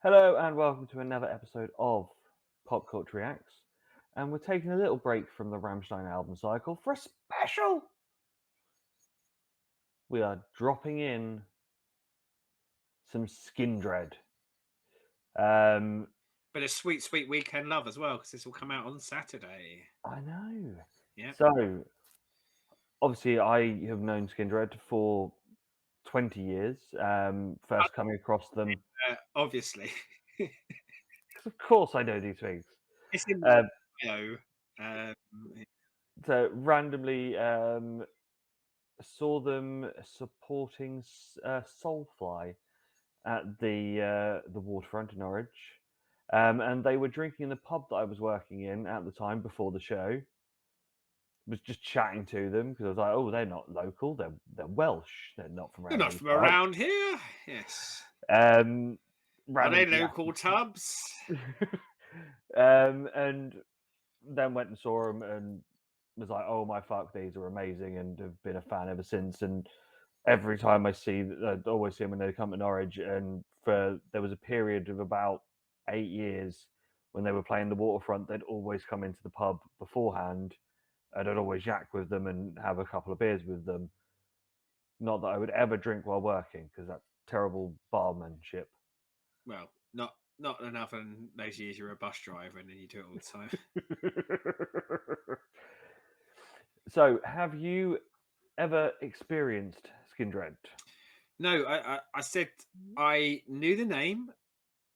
Hello and welcome to another episode of PopCulture Reacts. And we're taking a little break from the Rammstein album cycle for a special. We are dropping in some Skindred. But a sweet, sweet weekend love as well, because this will come out on Saturday. I know. Yeah. So, obviously, I have known Skindred for 20 years. First coming across them. Obviously. Of course, I know these things. It's in my bio. So, randomly saw them supporting Soulfly at the waterfront in Norwich, and they were drinking in the pub that I was working in at the time before the show. Was just chatting to them because I was like, "Oh, they're not local. They're Welsh. They're not from They're around not these from parts." around here. Yes. Um, Are they randomly local tubs? and then went and saw them and was like, "Oh my fuck, these are amazing," and have been a fan ever since. And every time I see, I always see them when they come to Norwich. And there was a period of about 8 years when they were playing the waterfront. They'd always come into the pub beforehand, and I'd always yak with them and have a couple of beers with them. Not that I would ever drink while working because that's terrible barmanship. Well, not enough in those years you're a bus driver and then you do it all the time. So, have you ever experienced Skindred? No, I said I knew the name.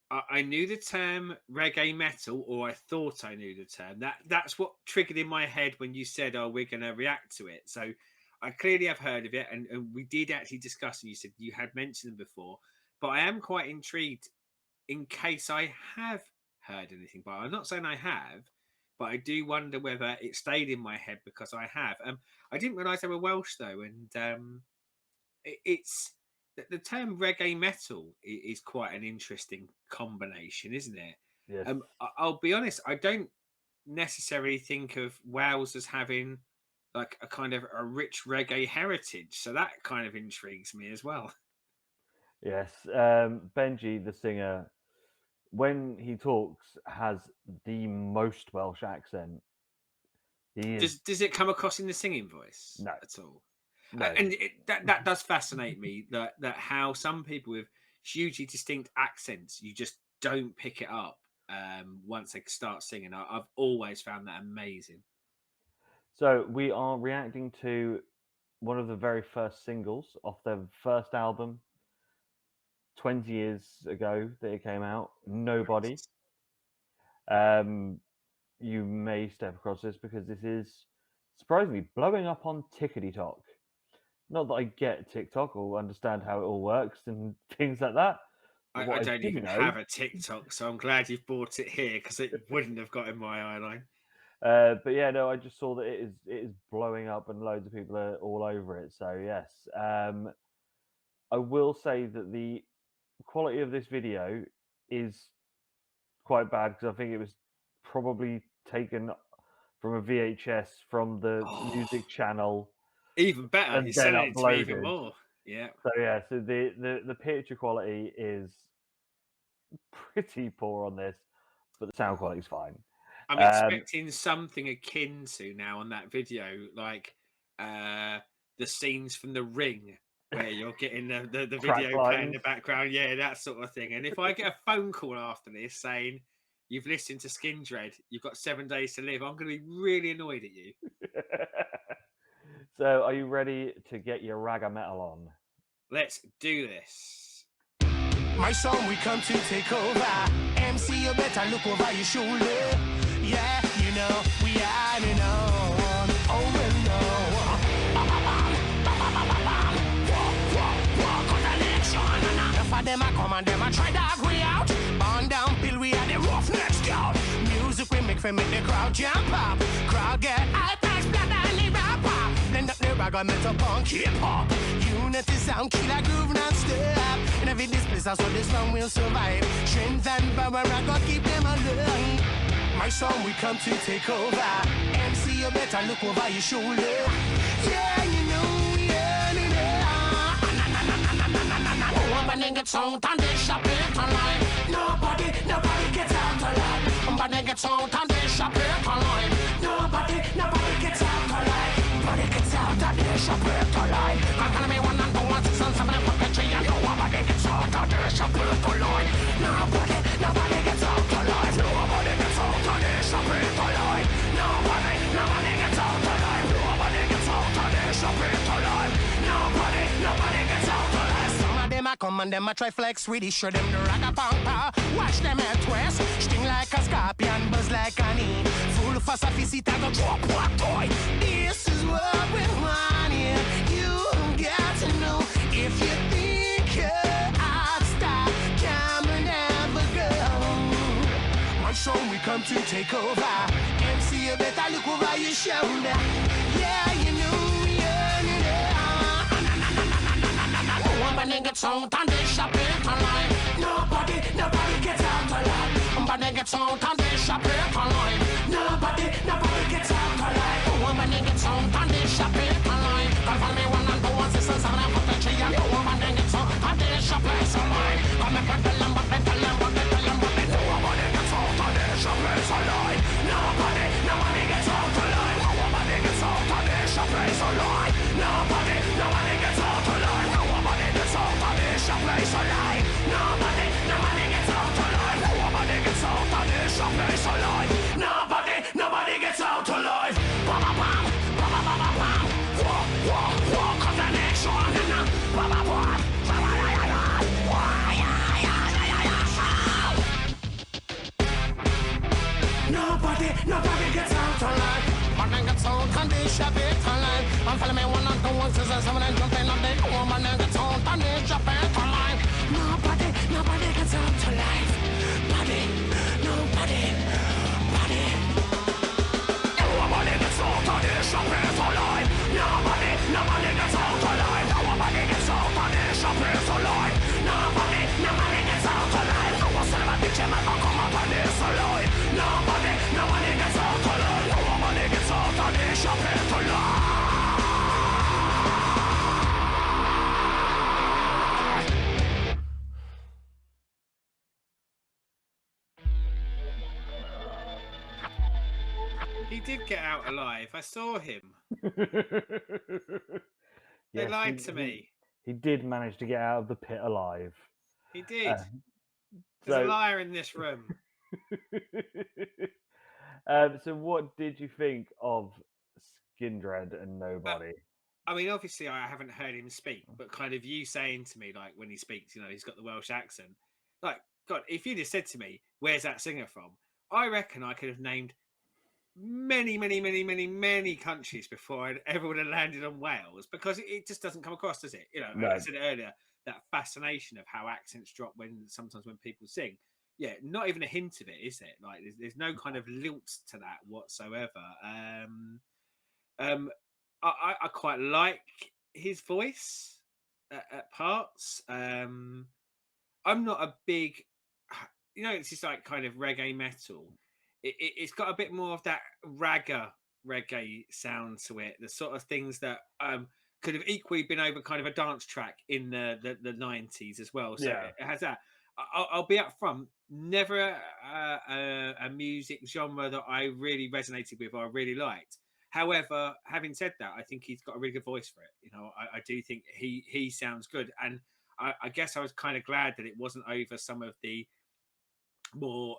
I knew the term reggae metal, or I thought I knew the term. That's what triggered in my head when you said, "Oh, we're going to react to it." So I clearly have heard of it, and we did actually discuss. And you said you had mentioned them before, but I am quite intrigued in case I have heard anything. But I'm not saying I have, but I do wonder whether it stayed in my head because I have. I didn't realise they were Welsh though, and it's the term reggae metal is quite an interesting combination, isn't it? Yes. I'll be honest, I don't necessarily think of Wales as having like a kind of a rich reggae heritage, so that kind of intrigues me as well. Yes. Benji, the singer, when he talks, has the most Welsh accent. He is Does it come across in the singing voice no, at all? no. And that does fascinate me that how some people with hugely distinct accents, you just don't pick it up once they start singing. I've always found that amazing. So we are reacting to one of the very first singles off their first album, 20 years ago that it came out. Nobody. You may step across this because this is surprisingly blowing up on Tickety Talk. Not that I get TikTok or understand how it all works and things like that. I don't even have a TikTok, so I'm glad you've bought it here because it wouldn't have got in my eye line. But yeah, no, I just saw that it is blowing up and loads of people are all over it. So yes, I will say that the quality of this video is quite bad because I think it was probably taken from a VHS from the music channel. Even better, And you're then selling it to me even uploaded. more. Yeah. So yeah, so the picture quality is pretty poor on this, but the sound quality is fine. I'm expecting something akin to now on that video, like the scenes from The Ring, where you're getting the video playing in the background. Yeah, that sort of thing. And if I get a phone call after this saying, "You've listened to Skindred, you've got 7 days to live," I'm going to be really annoyed at you. So are you ready to get your ragga metal on? Let's do this. My song, we come to take over. MC, you better look over your shoulder. Yeah, you know, we are on. Oh, well, no. Enough of them, I come and them, I try to agree out. On down, Bill, we are the roughnecks scout. Music we make the crowd jump up. Crowd get hype, nice blood, and they rap up. Blend up the ragga metal punk hip hop. Unity sound, killer groove non-stop. In every displace, so this one will survive. Strength and power, I gotta keep them alive. My song, we come to take over. MC, you better look over your shoulder. Yeah, you know, yeah, you know. Oh, I'm a nigga, sound, and they shop it online. No. Nobody gets out alive. Nobody gets out and they shop it alive. Nobody gets out alive. Nobody gets out and they shop it alive. I'm telling me one and two, 1, 6, and 7, and puppetry, and nobody gets out and they shop it alive. Nobody gets out alive. Nobody gets out and they shop it alive. Nobody gets out alive. Nobody gets out and they shop it alive. Nobody gets out alive. Some of them a come and them a try flex with it. Show them the ragapampa. Watch them head twist. Sting like a scorpion, buzz like an e. Full for sophisticated, go drop what toy. This is what we want here. You got to know if you think you're out, stop, come and never go. My song we come to take over. MC, you better look over your shoulder. Yeah, you know. Nobody gets out and they shop it alive. Nobody gets out alive. Nobody gets out and they shop it alive. Nobody gets out alive. Nobody gets out and they shop it alive. Come for me 1 and 2, 1, 6, and 7, and put the tree. Nobody gets out and they shop it alive. Come and tell them what they tell them what they tell them what they do. Nobody gets out and they shop it alive. Nobody gets out alive. Nobody gets out and they shop it alive. Nobody gets out alive. Nobody gets out and they shop it alive. Nobody gets out alive. Nobody gets out and they shop it alive. Nobody gets out alive. Bam bam bam bam bam bam. Walk of the nation. Bam bam bam. Nobody gets out alive. Nobody gets out and they shop it alive. I'm following me 1 and 2, 1, 6, and 7, and jumping on the nobody gets out and they shop it alive. Nobody gets out alive. Nobody gets out and they shop it alive. Nobody gets out alive. Nobody gets out and they shop it alive. Nobody gets out alive. No one's gonna bitch him and come up on this alive. Nobody gets out alive. Nobody gets out and they shop it alive. He did get out alive. I saw him. They Yes, lied to me. He did manage to get out of the pit alive. He did. There's So, a liar in this room. so what did you think of Skindred and Nobody? I mean, obviously, I haven't heard him speak, but kind of you saying to me, like, when he speaks, you know, he's got the Welsh accent. Like, God, if you'd have said to me, where's that singer from? I reckon I could have named many countries before I ever would have landed on Wales, because it just doesn't come across, does it? You know, No. I said earlier, that fascination of how accents drop sometimes when people sing. Yeah, not even a hint of it, is it? Like, there's no kind of lilt to that whatsoever. I quite like his voice at parts. I'm not a big, you know, it's just like kind of reggae metal. It's got a bit more of that reggae sound to it. The sort of things that could have equally been over kind of a dance track in the 90s as well. So Yeah. it has that. I'll be up front. Never a music genre that I really resonated with or I really liked. However, having said that, I think he's got a really good voice for it. You know, I do think he sounds good, and I guess I was kind of glad that it wasn't over some of the more.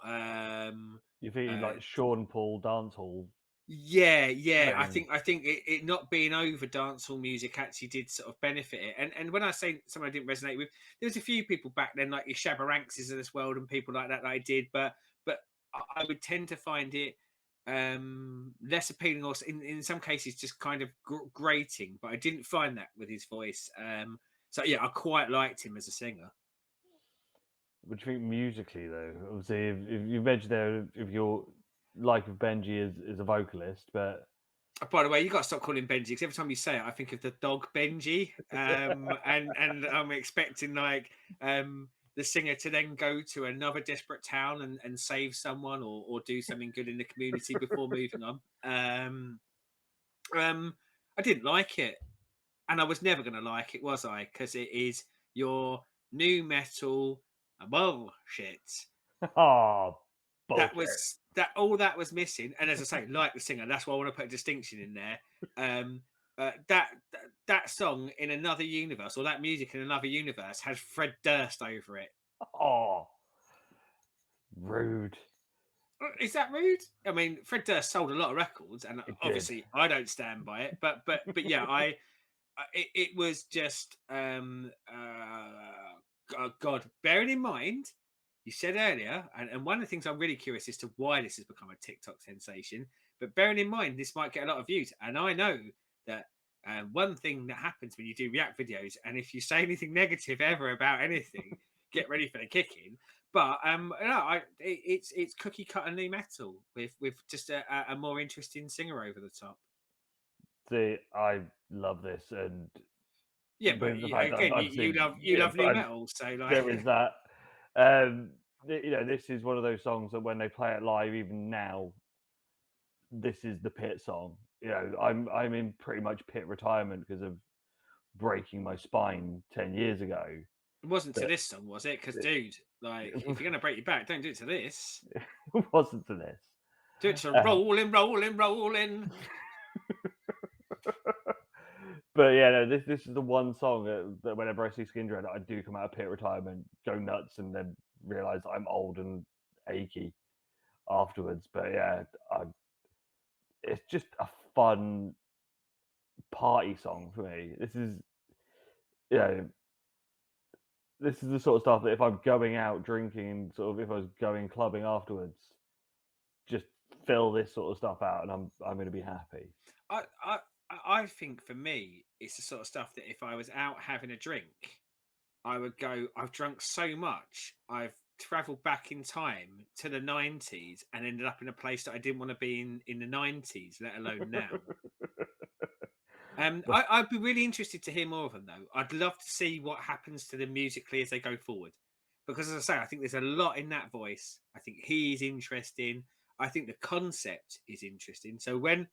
You think like Sean Paul dancehall? Yeah. I think it not being over dancehall music actually did sort of benefit it. And when I say something I didn't resonate with, there was a few people back then, like your Shabba Rankses of this world and people like that I did, but I would tend to find it less appealing, or in some cases just kind of grating. But I didn't find that with his voice. So yeah, I quite liked him as a singer. What do you think musically, though? Obviously, if you mentioned there, if you're like with Benji as a vocalist, but by the way, you got to stop calling him Benji, because every time you say it, I think of the dog Benji, and I'm expecting like the singer to then go to another desperate town and save someone or do something good in the community before moving on. I didn't like it, and I was never going to like it, was I? Because it is your new metal bullshit. Oh, That bullshit. was that all that was missing. And as I say, like the singer, that's why I want to put a distinction in there. That song in another universe, or that music in another universe, has Fred Durst over it. Oh, rude. Is that rude? I mean, Fred Durst sold a lot of records, and It did. obviously I don't stand by it. But yeah, it was just oh God. Bearing in mind, you said earlier, and one of the things I'm really curious as to why this has become a TikTok sensation. But bearing in mind, this might get a lot of views, and I know that one thing that happens when you do react videos, and if you say anything negative ever about anything, get ready for the kicking. But no, it's cookie cutter new metal with just a more interesting singer over the top. See, I love this, and Yeah, but the fact that again, I've you seen, love new metal, so there is like that. You know, this is one of those songs that when they play it live, even now, this is the Pit song. You know, I'm in pretty much Pit retirement because of breaking my spine 10 years ago. it wasn't to But this song, was it? Because dude, like if you're gonna break your back, don't do it to this. it wasn't to this. Do it to Uh, rolling, rolling, rolling. But yeah, no, this is the one song that whenever I see Skindred, I do come out of Pit retirement, go nuts, and then realize I'm old and achy afterwards. But yeah, it's just a fun party song for me. This is, you know, this is the sort of stuff that if I'm going out drinking, sort of if I was going clubbing afterwards, just fill this sort of stuff out, and I'm going to be happy. I think for me, it's the sort of stuff that if I was out having a drink, I would go. I've drunk so much, I've traveled back in time to the 90s and ended up in a place that I didn't want to be in the 90s, let alone now. I'd be really interested to hear more of them, though. I'd love to see what happens to them musically as they go forward. Because, as I say, I think there's a lot in that voice. I think he is interesting. I think the concept is interesting. So when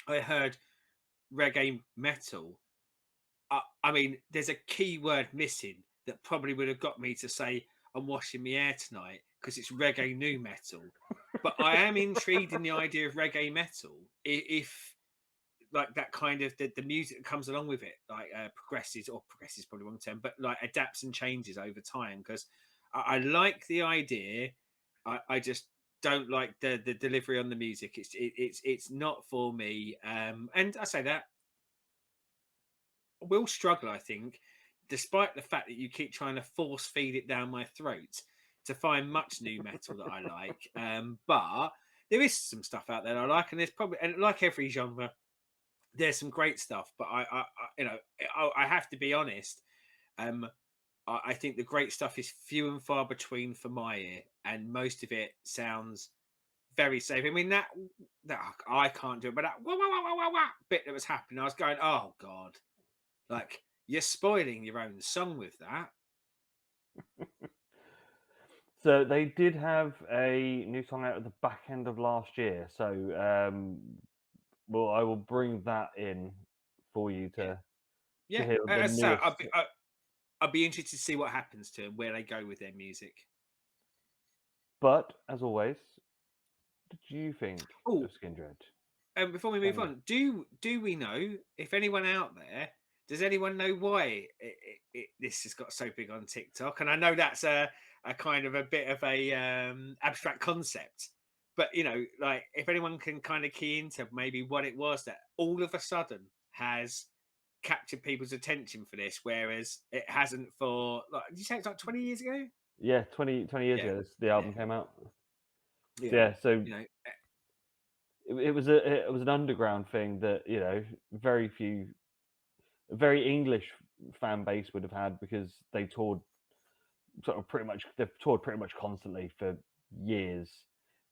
I heard reggae metal, I mean, there's a key word missing that probably would have got me to say, I'm washing my hair tonight because it's reggae new metal. But I am intrigued in the idea of reggae metal. If like that kind of the music that comes along with it, like progresses probably wrong term, but like adapts and changes over time. Because I like the idea, I just don't like the delivery on the music. It's not for me. And I say that will struggle, I think, despite the fact that you keep trying to force feed it down my throat to find much new metal that I like. But there is some stuff out there I like, and there's probably, and like every genre, there's some great stuff. But I have to be honest. I think the great stuff is few and far between for my ear, and most of it sounds very safe. I mean that I can't do it, but that wah, wah, wah, wah, wah, bit that was happening, I was going, oh God. Like, you're spoiling your own song with that. So they did have a new song out at the back end of last year. So, well, I will bring that in for you to hear the So newest. I'd be interested to see what happens to them, where they go with their music. But as always, what did you think of Skindred? And before we move on, do we know if anyone out there? Does anyone know why this has got so big on TikTok? And I know that's a kind of a bit of a abstract concept, but you know, like if anyone can kind of key into maybe what it was that all of a sudden has captured people's attention for this, whereas it hasn't for like, did you say it's like 20 years ago? Yeah, 20 years ago, the album came out. Yeah, so you know, it was an underground thing that, you know, very English fan base would have had, because they toured pretty much constantly for years.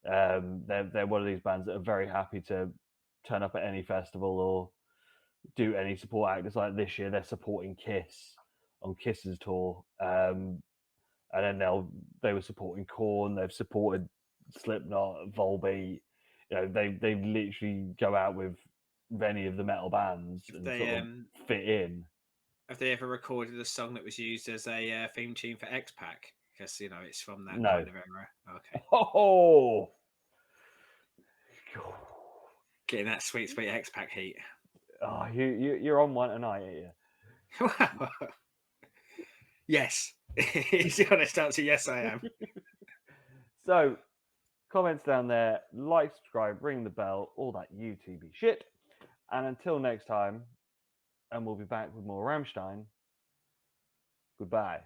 They're one of these bands that are very happy to turn up at any festival or do any support act. It's like this year they're supporting Kiss on Kiss's tour, and then they were supporting Korn. They've supported Slipknot, Volbeat. You know, they literally go out with any of the metal bands and they, sort of fit in. Have they ever recorded a song that was used as a theme tune for X-Pac? because it's from that No. kind of era. Okay, Oh, getting that sweet X-Pac heat. oh, you're on one tonight, ain't you? Yes, is the honest answer. Yes, I am. So, comments down there, like, subscribe, ring the bell, all that YouTube shit. And until next time, and we'll be back with more Rammstein. Goodbye.